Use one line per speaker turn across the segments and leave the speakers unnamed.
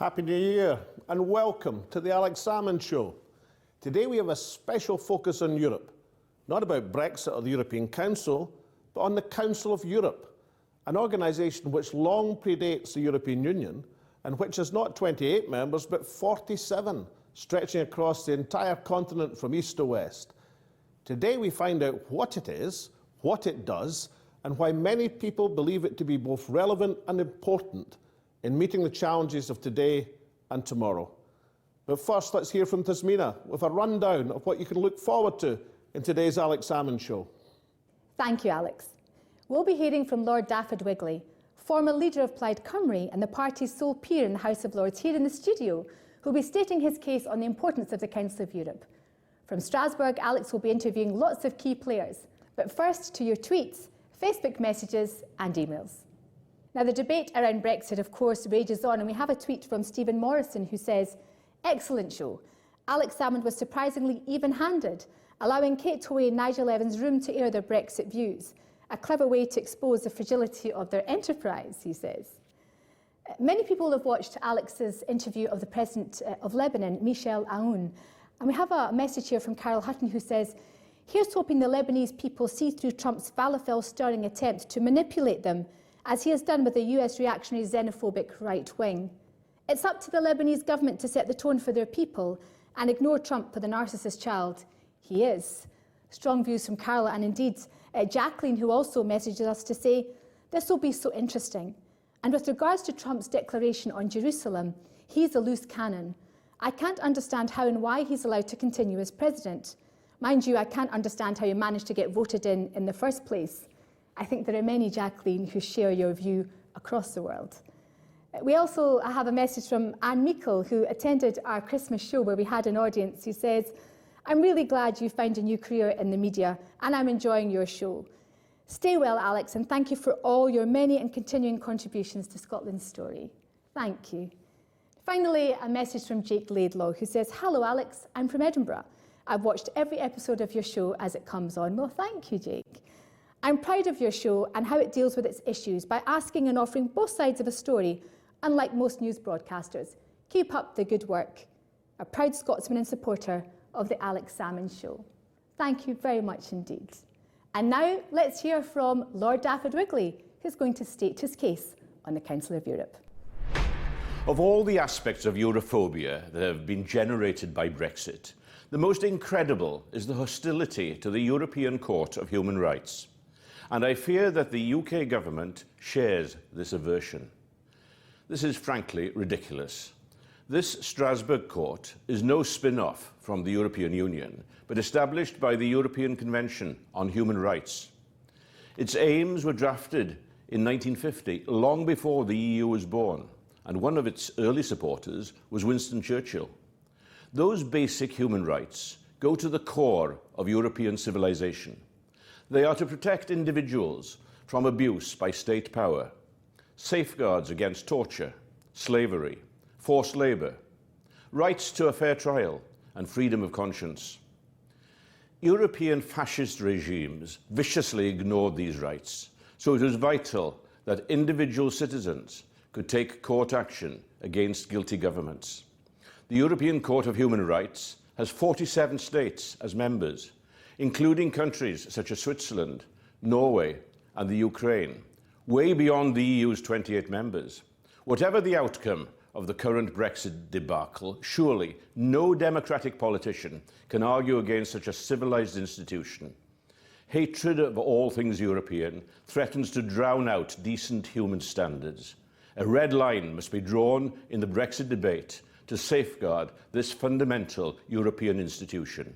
Happy New Year and welcome to the Alex Salmond Show. Today we have a special focus on Europe, not about Brexit or the European Council, but on the Council of Europe, an organisation which long predates the European Union and which has not 28 members but 47, stretching across the entire continent from east to west. Today we find out what it is, what it does, and why many people believe it to be both relevant and important in meeting the challenges of today and tomorrow. But first, let's hear from Tasmina with a rundown of what you can look forward to in today's Alex Salmond Show.
Thank you, Alex. We'll be hearing from Lord Dafydd Wigley, former leader of Plaid Cymru and the party's sole peer in the House of Lords, here in the studio, who'll be stating his case on the importance of the Council of Europe. From Strasbourg, Alex will be interviewing lots of key players. But first, to your tweets, Facebook messages and emails. Now, the debate around Brexit, of course, rages on, and we have a tweet from Stephen Morrison who says, "Excellent show. Alex Salmond was surprisingly even-handed, allowing Kate Hoey and Nigel Evans room to air their Brexit views. A clever way to expose the fragility of their enterprise," he says. Many people have watched Alex's interview of the President of Lebanon, Michel Aoun, and we have a message here from Carol Hutton who says, "Here's hoping the Lebanese people see through Trump's falafel-stirring attempt to manipulate them, as he has done with the US reactionary xenophobic right wing. It's up to the Lebanese government to set the tone for their people and ignore Trump for the narcissist child he is." Strong views from Carla, and indeed Jacqueline, who also messages us to say, "This will be so interesting. And with regards to Trump's declaration on Jerusalem, he's a loose cannon. I can't understand how and why he's allowed to continue as president. Mind you, I can't understand how he managed to get voted in the first place." I think there are many, Jacqueline, who share your view across the world. We also have a message from Alan Meale, who attended our Christmas show where we had an audience, who says, "I'm really glad you found a new career in the media and I'm enjoying your show. Stay well, Alex, and thank you for all your many and continuing contributions to Scotland's story." Thank you. Finally, a message from Jake Laidlaw, who says, "Hello, Alex, I'm from Edinburgh. I've watched every episode of your show as it comes on." Well, thank you, Jake. "I'm proud of your show and how it deals with its issues by asking and offering both sides of a story, unlike most news broadcasters. Keep up the good work. A proud Scotsman and supporter of the Alex Salmond Show." Thank you very much indeed. And now let's hear from Lord Dafydd Wigley, who's going to state his case on the Council of Europe.
Of all the aspects of Europhobia that have been generated by Brexit, the most incredible is the hostility to the European Court of Human Rights. And I fear that the UK government shares this aversion. This is frankly ridiculous. This Strasbourg Court is no spin-off from the European Union, but established by the European Convention on Human Rights. Its aims were drafted in 1950, long before the EU was born, and one of its early supporters was Winston Churchill. Those basic human rights go to the core of European civilization. They are to protect individuals from abuse by state power, safeguards against torture, slavery, forced labour, rights to a fair trial, and freedom of conscience. European fascist regimes viciously ignored these rights, so it was vital that individual citizens could take court action against guilty governments. The European Court of Human Rights has 47 states as members, including countries such as Switzerland, Norway, and the Ukraine, way beyond the EU's 28 members. Whatever the outcome of the current Brexit debacle, surely no democratic politician can argue against such a civilized institution. Hatred of all things European threatens to drown out decent human standards. A red line must be drawn in the Brexit debate to safeguard this fundamental European institution.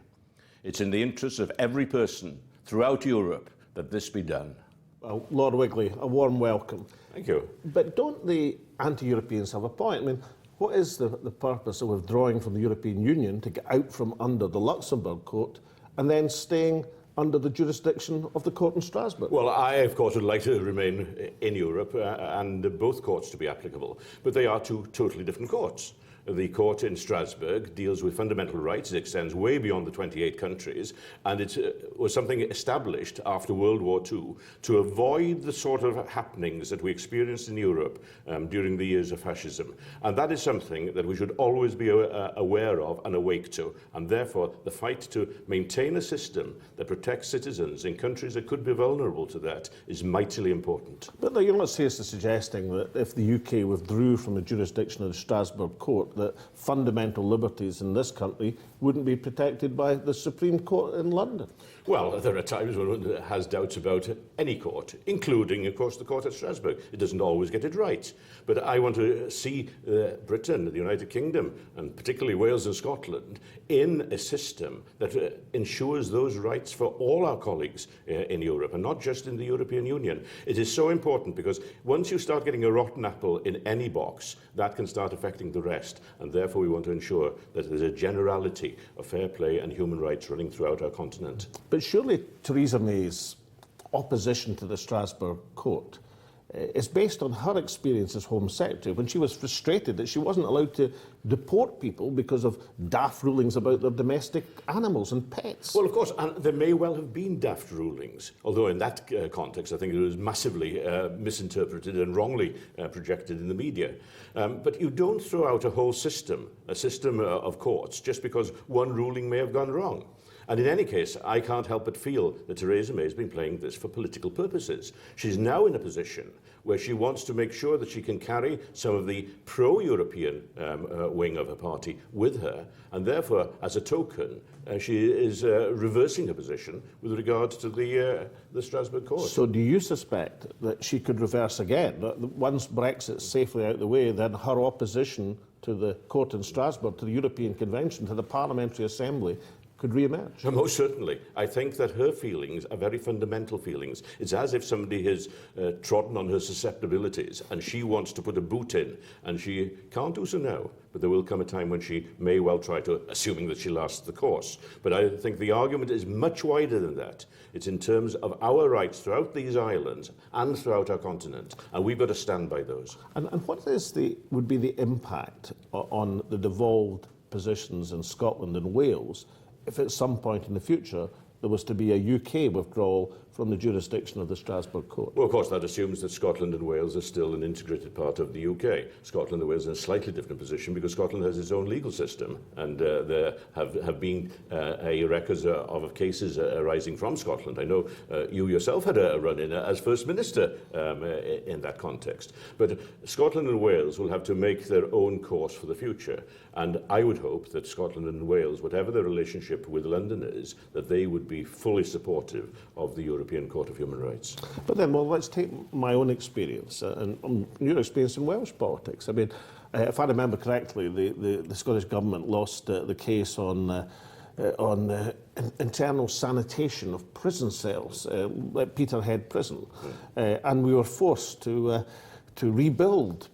It's in the interests of every person throughout Europe that this be done.
Well, Lord Wigley, a warm welcome.
Thank you.
But don't the anti-Europeans have a point? I mean, what is the purpose of withdrawing from the European Union to get out from under the Luxembourg Court and then staying under the jurisdiction of the court in Strasbourg?
Well, I, of course, would like to remain in Europe and both courts to be applicable, but they are two totally different courts.
The court in Strasbourg deals with fundamental rights. It extends way beyond the 28 countries, and it was something established after World War II to avoid the sort of happenings that we experienced in Europe during the years of fascism. And that is something that we should always be aware of and awake to. And therefore, the fight to maintain a system that protects citizens in countries that could be vulnerable to that is mightily important.
But you're not seriously suggesting that if the UK withdrew from the jurisdiction of the Strasbourg Court, that fundamental liberties in this country wouldn't be protected by the Supreme Court in London?
Well, there are times when one has doubts about any court, including, of course, the court at Strasbourg. It doesn't always get it right. But I want to see Britain, the United Kingdom, and particularly Wales and Scotland, in a system that ensures those rights for all our colleagues in Europe, and not just in the European Union. It is so important because once you start getting a rotten apple in any box, that can start affecting the rest. And therefore, we want to ensure that there's a generality of fair play and human rights running throughout our continent.
But surely Theresa May's opposition to the Strasbourg Court is based on her experience as Home Secretary when she was frustrated that she wasn't allowed to deport people because of daft rulings about their domestic animals and pets.
Well, of course, and there may well have been daft rulings, although in that context I think it was massively misinterpreted and wrongly projected in the media. But you don't throw out a whole system, of courts, just because one ruling may have gone wrong. And in any case, I can't help but feel that Theresa May has been playing this for political purposes. She's now in a position where she wants to make sure that she can carry some of the pro-European wing of her party with her, and therefore, as a token, she is reversing her position with regard to the Strasbourg Court.
So do you suspect that she could reverse again? That once Brexit's safely out of the way, then her opposition to the court in Strasbourg, to the European Convention, to the Parliamentary Assembly, could re-emerge?
Most certainly. I think that her feelings are very fundamental feelings. It's as if somebody has trodden on her susceptibilities and she wants to put a boot in, and she can't do so now. But there will come a time when she may well try to, assuming that she lasts the course. But I think the argument is much wider than that. It's in terms of our rights throughout these islands and throughout our continent, and we've got to stand by those.
And what would be the impact on the devolved positions in Scotland and Wales if at some point in the future there was to be a UK withdrawal from the jurisdiction of the Strasbourg Court?
Well, of course, that assumes that Scotland and Wales are still an integrated part of the UK. Scotland and Wales are in a slightly different position because Scotland has its own legal system, and there have been a record of cases arising from Scotland. I know you yourself had a run-in as First Minister in that context. But Scotland and Wales will have to make their own course for the future. And I would hope that Scotland and Wales, whatever their relationship with London is, that they would be fully supportive of the European Court of Human Rights.
But then, well, let's take my own experience and your experience in Welsh politics. I mean, if I remember correctly, the Scottish Government lost the case on internal sanitation of prison cells at Peterhead Prison, and we were forced to rebuild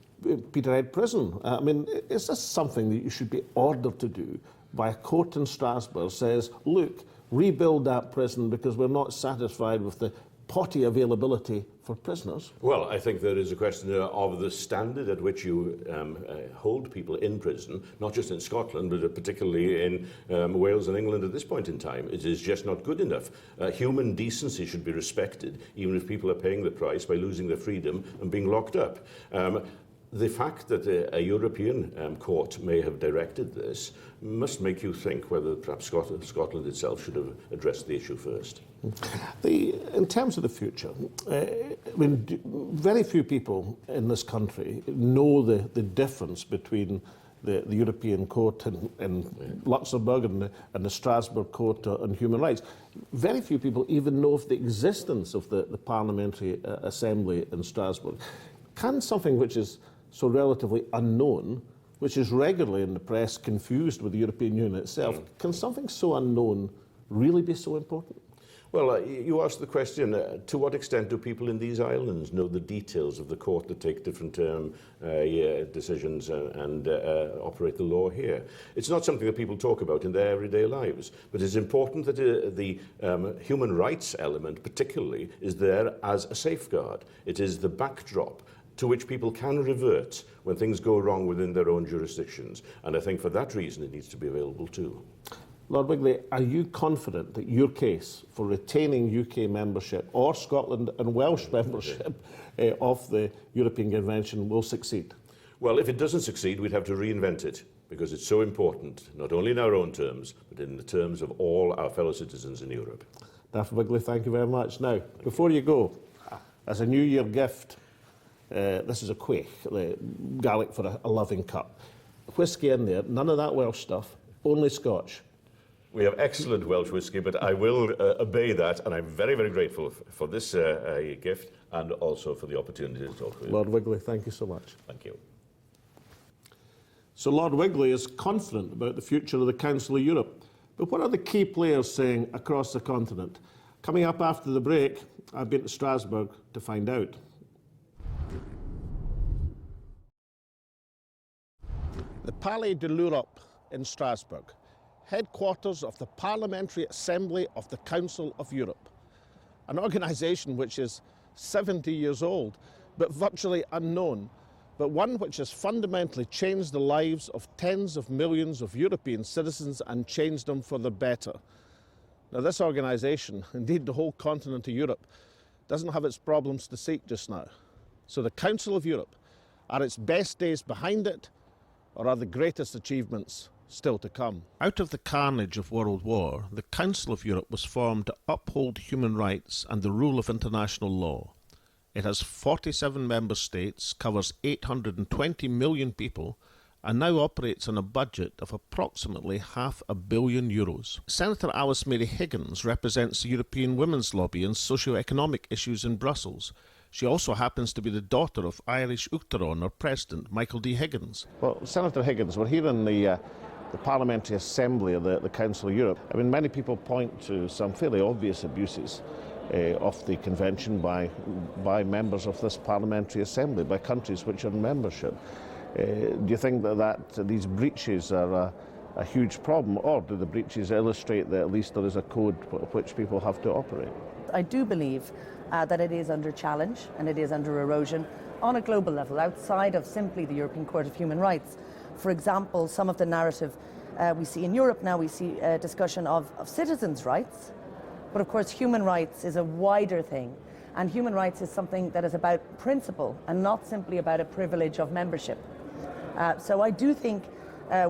Peterhead Prison. I mean, is this something that you should be ordered to do by a court in Strasbourg says, look, rebuild that prison because we're not satisfied with the potty availability for prisoners?
Well, I think there is a question of the standard at which you hold people in prison, not just in Scotland, but particularly in Wales and England at this point in time. It is just not good enough. Human decency should be respected, even if people are paying the price by losing their freedom and being locked up. The fact that a European court may have directed this must make you think whether perhaps Scotland itself should have addressed the issue first.
In terms of the future, I mean, very few people in this country know the difference between the European Court in Luxembourg and the Strasbourg Court on Human Rights. Very few people even know of the existence of the Parliamentary Assembly in Strasbourg. Can something which is so relatively unknown, which is regularly in the press confused with the European Union itself, can something so unknown really be so important?
Well, you asked the question, to what extent do people in these islands know the details of the court that take different decisions and operate the law here? It's not something that people talk about in their everyday lives, but it's important that the human rights element particularly is there as a safeguard. It is the backdrop to which people can revert when things go wrong within their own jurisdictions. And I think for that reason it needs to be available too.
Lord Wigley, are you confident that your case for retaining UK membership or Scotland and Welsh membership of the European Convention will succeed?
Well, if it doesn't succeed, we'd have to reinvent it, because it's so important, not only in our own terms, but in the terms of all our fellow citizens in Europe.
Dafydd Wigley, thank you very much. Now, before you go, as a New Year gift, this is a quaich, the Gaelic for a loving cup. Whisky in there, none of that Welsh stuff, only Scotch.
We have excellent Welsh whisky, but I will obey that, and I'm very, very grateful for this gift and also for the opportunity to talk with you.
Lord Wigley, thank you so much.
Thank you.
So Lord Wigley is confident about the future of the Council of Europe. But what are the key players saying across the continent? Coming up after the break, I've been to Strasbourg to find out. The Palais de l'Europe in Strasbourg, headquarters of the Parliamentary Assembly of the Council of Europe, an organisation which is 70 years old, but virtually unknown, but one which has fundamentally changed the lives of tens of millions of European citizens and changed them for the better. Now, this organisation, indeed the whole continent of Europe, doesn't have its problems to seek just now. So the Council of Europe, are its best days behind it, or are the greatest achievements still to come? Out of the carnage of World War, the Council of Europe was formed to uphold human rights and the rule of international law. It has 47 member states, covers 820 million people, and now operates on a budget of approximately €500 million. Senator Alice Mary Higgins represents the European Women's Lobby in socio-economic issues in Brussels. She also happens to be the daughter of Irish Uachtaráin President Michael D. Higgins. Well, Senator Higgins, we're here in the Parliamentary Assembly of the Council of Europe. I mean, many people point to some fairly obvious abuses of the Convention by members of this Parliamentary Assembly, by countries which are in membership. Do you think that these breaches are a huge problem, or do the breaches illustrate that at least there is a code which people have to operate?
I do believe that it is under challenge and it is under erosion on a global level, outside of simply the European Court of Human Rights. For example, some of the narrative we see in Europe now, we see a discussion of citizens' rights, but of course human rights is a wider thing, and human rights is something that is about principle and not simply about a privilege of membership. So I do think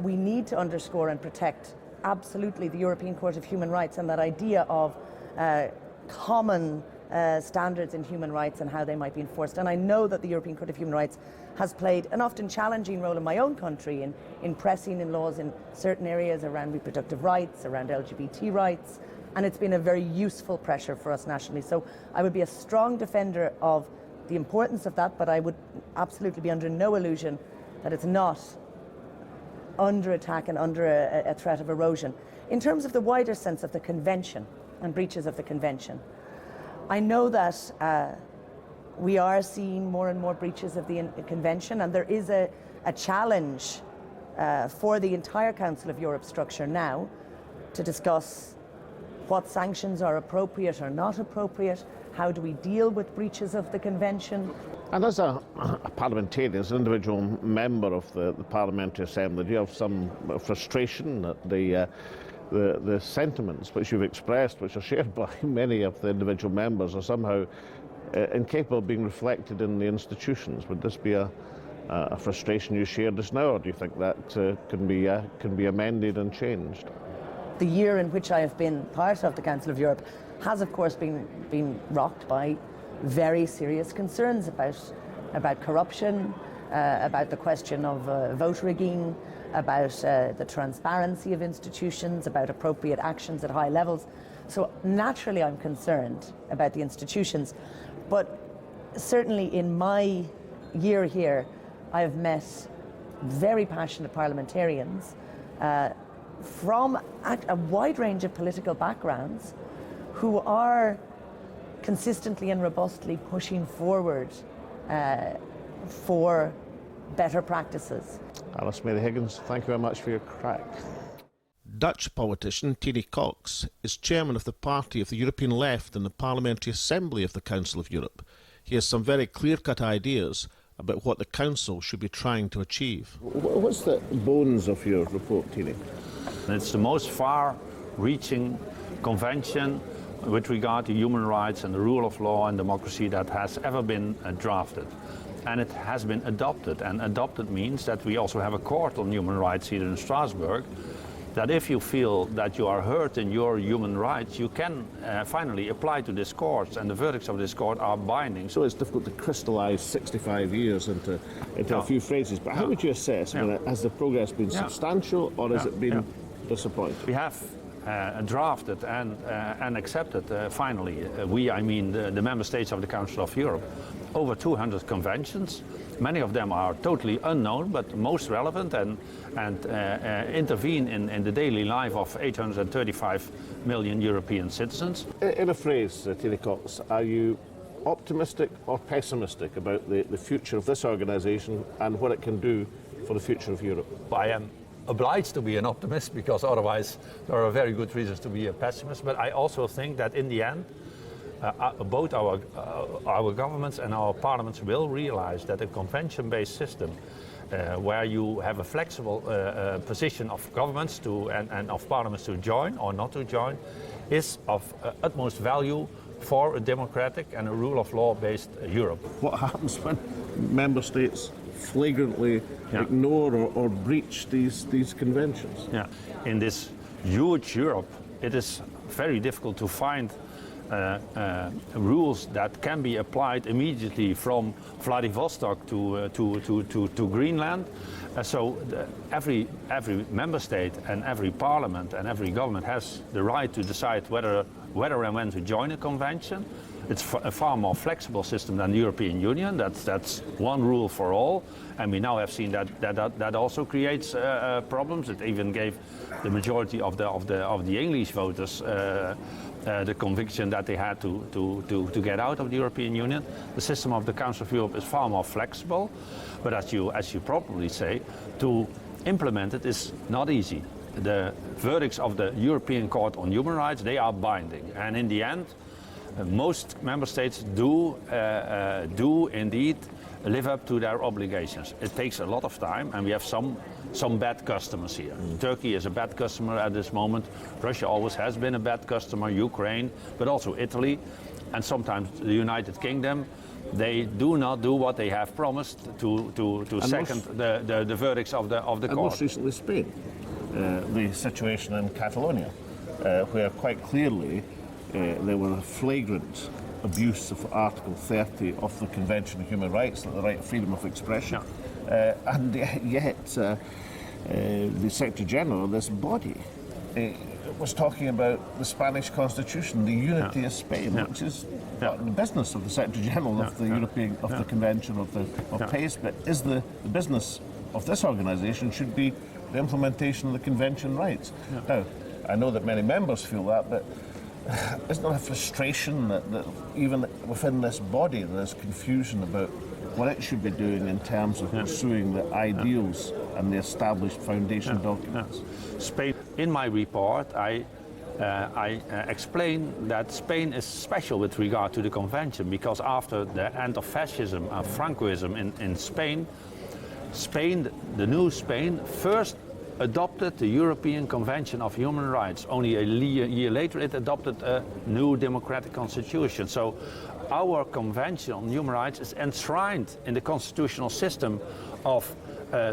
we need to underscore and protect absolutely the European Court of Human Rights and that idea of common standards in human rights and how they might be enforced. And I know that the European Court of Human Rights has played an often challenging role in my own country in pressing in laws in certain areas around reproductive rights, around LGBT rights, and it's been a very useful pressure for us nationally. So I would be a strong defender of the importance of that, but I would absolutely be under no illusion that it's not under attack and under a threat of erosion. In terms of the wider sense of the Convention and breaches of the Convention, I know that we are seeing more and more breaches of the Convention, and there is a challenge for the entire Council of Europe structure now to discuss what sanctions are appropriate or not appropriate, how do we deal with breaches of the Convention.
And as a parliamentarian, as an individual member of the Parliamentary Assembly, do you have some frustration at the sentiments which you've expressed, which are shared by many of the individual members, are somehow incapable of being reflected in the institutions? Would this be a frustration you share just now, or do you think that can be amended and changed?
The year in which I have been part of the Council of Europe has, of course, been rocked by very serious concerns about corruption, about the question of vote rigging, about the transparency of institutions, about appropriate actions at high levels. So naturally I'm concerned about the institutions, but certainly in my year here I have met very passionate parliamentarians from a wide range of political backgrounds who are consistently and robustly pushing forward for better practices.
Alice Mary Higgins, thank you very much for your crack. Dutch politician Thierry Cox is chairman of the party of the European Left in the Parliamentary Assembly of the Council of Europe. He has some very clear-cut ideas about what the Council should be trying to achieve. What's the bones of your report, Tini?
It's the most far-reaching convention with regard to human rights and the rule of law and democracy that has ever been drafted. And it has been adopted, and adopted means that we also have a court on human rights here in Strasbourg, that if you feel that you are hurt in your human rights, you can finally apply to this court, and the verdicts of this court are binding.
So it's difficult to crystallise 65 years into a few phrases, but how would you assess, has the progress been substantial, or has it been disappointing?
We have drafted and accepted, finally, I mean the member states of the Council of Europe, over 200 conventions. Many of them are totally unknown, but most relevant and intervene in the daily life of 835 million European citizens.
In a phrase, Tini Cox, are you optimistic or pessimistic about the future of this organisation and what it can do for the future of Europe?
I am obliged to be an optimist, because otherwise there are very good reasons to be a pessimist. But I also think that in the end, both our governments and our parliaments will realize that a convention-based system where you have a flexible position of governments and of parliaments to join or not to join is of utmost value for a democratic and a rule of law based Europe.
What happens when member states flagrantly ignore or breach these conventions?
Yeah. In this huge Europe, it is very difficult to find rules that can be applied immediately from Vladivostok to Greenland. Every member state and every parliament and every government has the right to decide whether and when to join a convention. It's a far more flexible system than the European Union. That's one rule for all, and we now have seen that also creates problems. It even gave the majority of the English voters the conviction that they had to get out of the European Union. The system of the Council of Europe is far more flexible, but as you properly say, to implement it is not easy. The verdicts of the European Court on Human Rights, they are binding, and in the end, most member states do indeed live up to their obligations. It takes a lot of time, and we have some bad customers here. Turkey is a bad customer at this moment. Russia always has been a bad customer, Ukraine, but also Italy, and sometimes the United Kingdom. They do not do what they have promised to second the verdicts of the court.
And most recently Spain, the situation in Catalonia, where quite clearly there were a flagrant abuse of Article 30 of the Convention on Human Rights, the right of freedom of expression. And yet the Secretary General of this body was talking about the Spanish Constitution, the unity of Spain, which is not the business of the Secretary General of the European the Convention of PACE, but is the business of this organisation should be the implementation of the Convention rights. Now, I know that many members feel that, but isn't there a frustration that even within this body there's confusion about what it should be doing in terms of pursuing the ideals and the established foundation documents?
Spain. In my report, I explain that Spain is special with regard to the convention, because after the end of fascism and Francoism in Spain, the new Spain, first adopted the European Convention of Human Rights. Only a year later it adopted a new democratic constitution. So our Convention on Human Rights is enshrined in the constitutional system of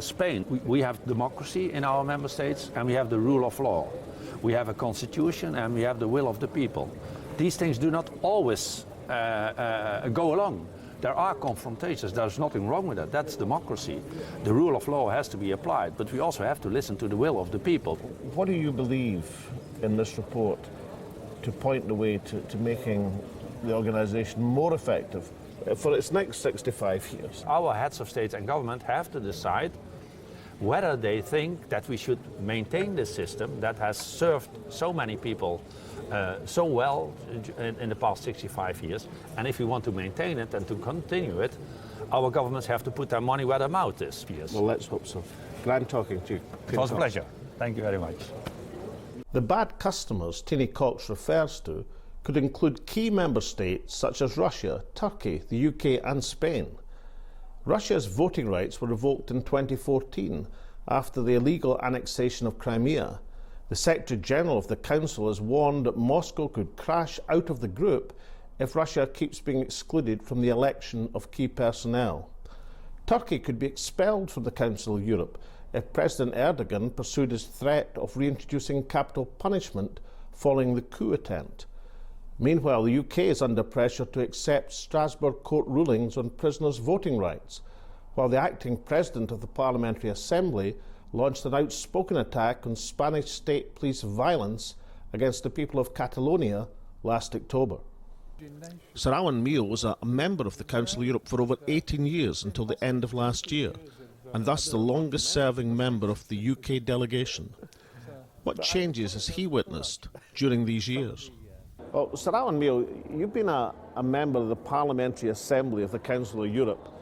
Spain. We have democracy in our member states, and we have the rule of law. We have a constitution, and we have the will of the people. These things do not always go along. There are confrontations. There's nothing wrong with that. That's democracy. The rule of law has to be applied, but we also have to listen to the will of the people.
What do you believe in this report to point the way to making the organisation more effective for its next 65 years?
Our heads of state and government have to decide whether they think that we should maintain this system that has served so many people so well in the past 65 years. And if we want to maintain it and to continue it, our governments have to put their money where their mouth is. Yes.
Well, let's hope so. Grand talking to you.
It was a pleasure. Thank you very much.
The bad customers Tini Cox refers to could include key member states such as Russia, Turkey, the UK and Spain. Russia's voting rights were revoked in 2014 after the illegal annexation of Crimea. The Secretary General of the Council has warned that Moscow could crash out of the group if Russia keeps being excluded from the election of key personnel. Turkey could be expelled from the Council of Europe if President Erdogan pursued his threat of reintroducing capital punishment following the coup attempt. Meanwhile, the UK is under pressure to accept Strasbourg court rulings on prisoners' voting rights, while the acting president of the Parliamentary Assembly launched an outspoken attack on Spanish state police violence against the people of Catalonia last October. Sir Alan Meale was a member of the Council of Europe for over 18 years until the end of last year, and thus the longest serving member of the UK delegation. What changes has he witnessed during these years? Well, Sir Alan Meale, you've been a member of the Parliamentary Assembly of the Council of Europe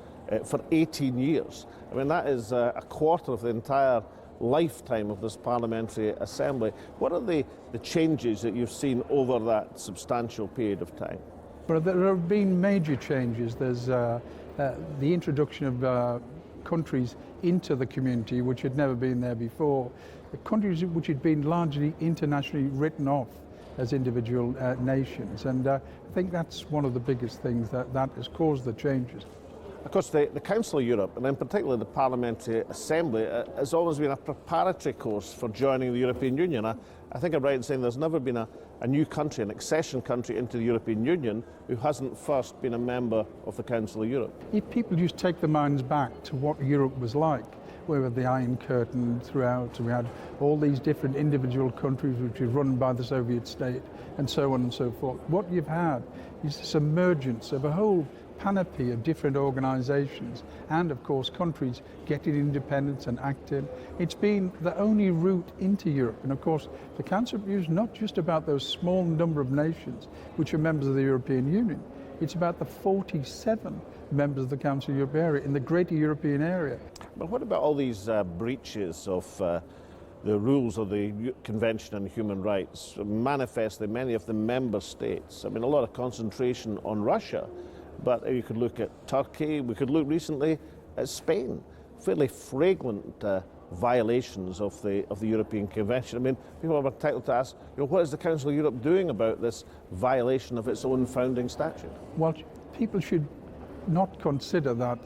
for 18 years. I mean, that is a quarter of the entire lifetime of this Parliamentary Assembly. What are the changes that you've seen over that substantial period of time?
Well, there have been major changes. There's the introduction of countries into the community which had never been there before, countries which had been largely internationally written off as individual nations, and I think that's one of the biggest things that has caused the changes.
Of course, the Council of Europe, and in particular the Parliamentary Assembly, has always been a preparatory course for joining the European Union. I think I'm right in saying there's never been a new country, an accession country into the European Union, who hasn't first been a member of the Council of Europe.
If people just take their minds back to what Europe was like, we had the Iron Curtain throughout, we had all these different individual countries which were run by the Soviet state, and so on and so forth. What you've had is this emergence of a whole panoply of different organisations and, of course, countries getting independence and acting. It's been the only route into Europe, and of course the Council of Europe is not just about those small number of nations which are members of the European Union. It's about the 47 members of the Council of Europe area in the greater European area.
But what about all these breaches of the rules of the Convention on Human Rights manifest in many of the member states? I mean, a lot of concentration on Russia, but you could look at Turkey, we could look recently at Spain, fairly flagrant violations of the European Convention. I mean, people are entitled to ask, what is the Council of Europe doing about this violation of its own founding statute?
Well, people should not consider that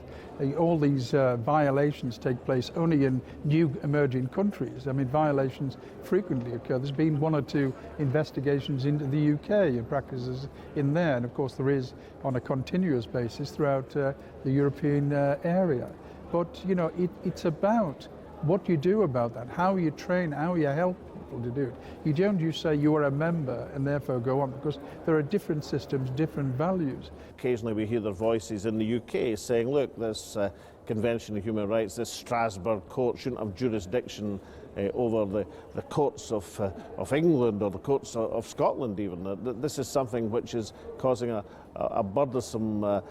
all these violations take place only in new emerging countries. I mean, violations frequently occur. There's been one or two investigations into the UK and practices in there, and of course there is on a continuous basis throughout the European area. But, it's about what you do about that, how you train, how you help people to do it. You don't just say you are a member and therefore go on, because there are different systems, different values.
Occasionally we hear their voices in the UK saying, look, this Convention of Human Rights, this Strasbourg court shouldn't have jurisdiction over the courts of England or the courts of Scotland even. This is something which is causing a burdensome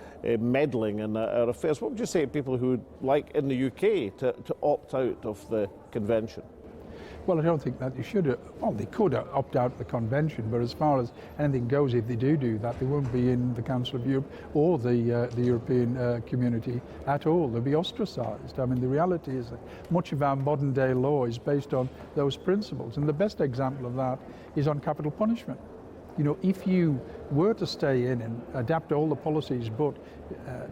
meddling in our affairs. What would you say to people who would like in the UK to opt out of the Convention?
Well, I don't think that you should. Well, they could opt out of the convention, but as far as anything goes, if they do that, they won't be in the Council of Europe or the European community at all. They'll be ostracised. I mean, the reality is that much of our modern day law is based on those principles, and the best example of that is on capital punishment. If you were to stay in and adapt all the policies, but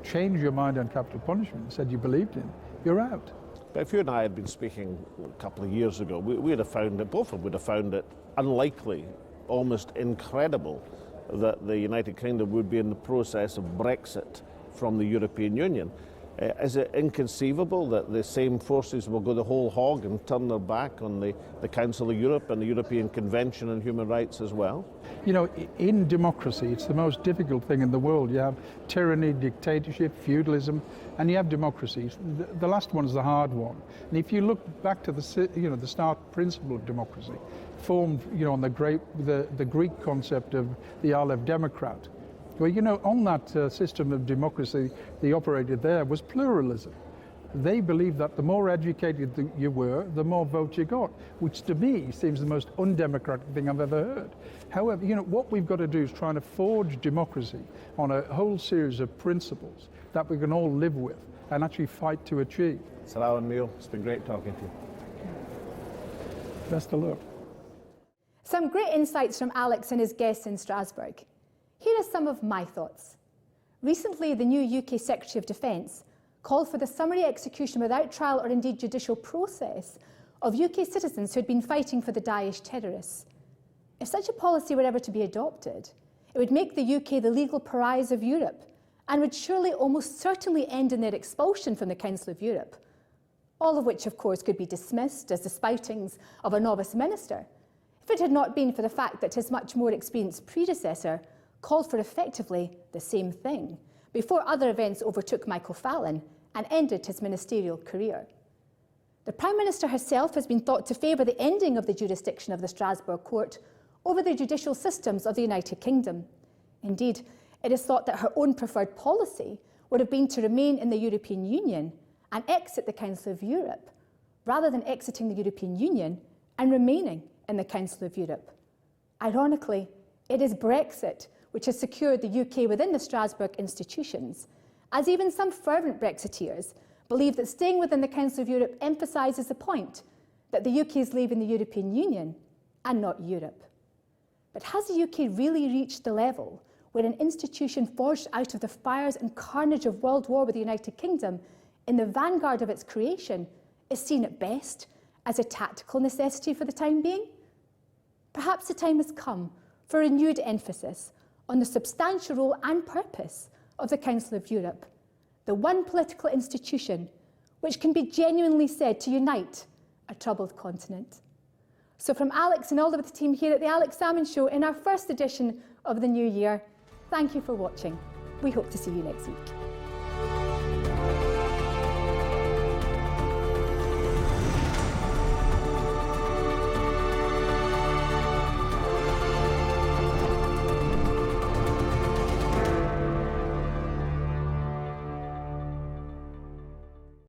change your mind on capital punishment and said you believed in, you're out.
But if you and I had been speaking a couple of years ago, we would have found it, both of us would have found it unlikely, almost incredible, that the United Kingdom would be in the process of Brexit from the European Union. Is it inconceivable that the same forces will go the whole hog and turn their back on the Council of Europe and the European Convention on Human Rights as well?
In democracy, it's the most difficult thing in the world. You have tyranny, dictatorship, feudalism, and you have democracies. The last one is the hard one. And if you look back to the start principle of democracy, formed on the Greek concept of the Aleph Democrat. Well, on that system of democracy they operated there was pluralism. They believed that the more educated you were, the more votes you got, which to me seems the most undemocratic thing I've ever heard. However, what we've got to do is try to forge democracy on a whole series of principles that we can all live with. and actually fight to achieve.
Sir Alan Meale, it's been great talking to you.
Best of luck.
Some great insights from Alex and his guests in Strasbourg. Here are some of my thoughts. Recently, the new UK Secretary of Defence called for the summary execution without trial or indeed judicial process of UK citizens who had been fighting for the Daesh terrorists. If such a policy were ever to be adopted, it would make the UK the legal pariahs of Europe and would surely almost certainly end in their expulsion from the Council of Europe, all of which, of course, could be dismissed as the spoutings of a novice minister, if it had not been for the fact that his much more experienced predecessor called for effectively the same thing before other events overtook Michael Fallon and ended his ministerial career. The Prime Minister herself has been thought to favour the ending of the jurisdiction of the Strasbourg Court over the judicial systems of the United Kingdom. Indeed, it is thought that her own preferred policy would have been to remain in the European Union and exit the Council of Europe, rather than exiting the European Union and remaining in the Council of Europe. Ironically, it is Brexit which has secured the UK within the Strasbourg institutions, as even some fervent Brexiteers believe that staying within the Council of Europe emphasises the point that the UK is leaving the European Union and not Europe. But has the UK really reached the level where an institution forged out of the fires and carnage of World War with the United Kingdom in the vanguard of its creation is seen at best as a tactical necessity for the time being? Perhaps the time has come for a renewed emphasis on the substantial role and purpose of the Council of Europe, the one political institution which can be genuinely said to unite a troubled continent. So from Alex and all of the team here at the Alex Salmond Show in our first edition of the new year, thank you for watching. We hope to see you next week.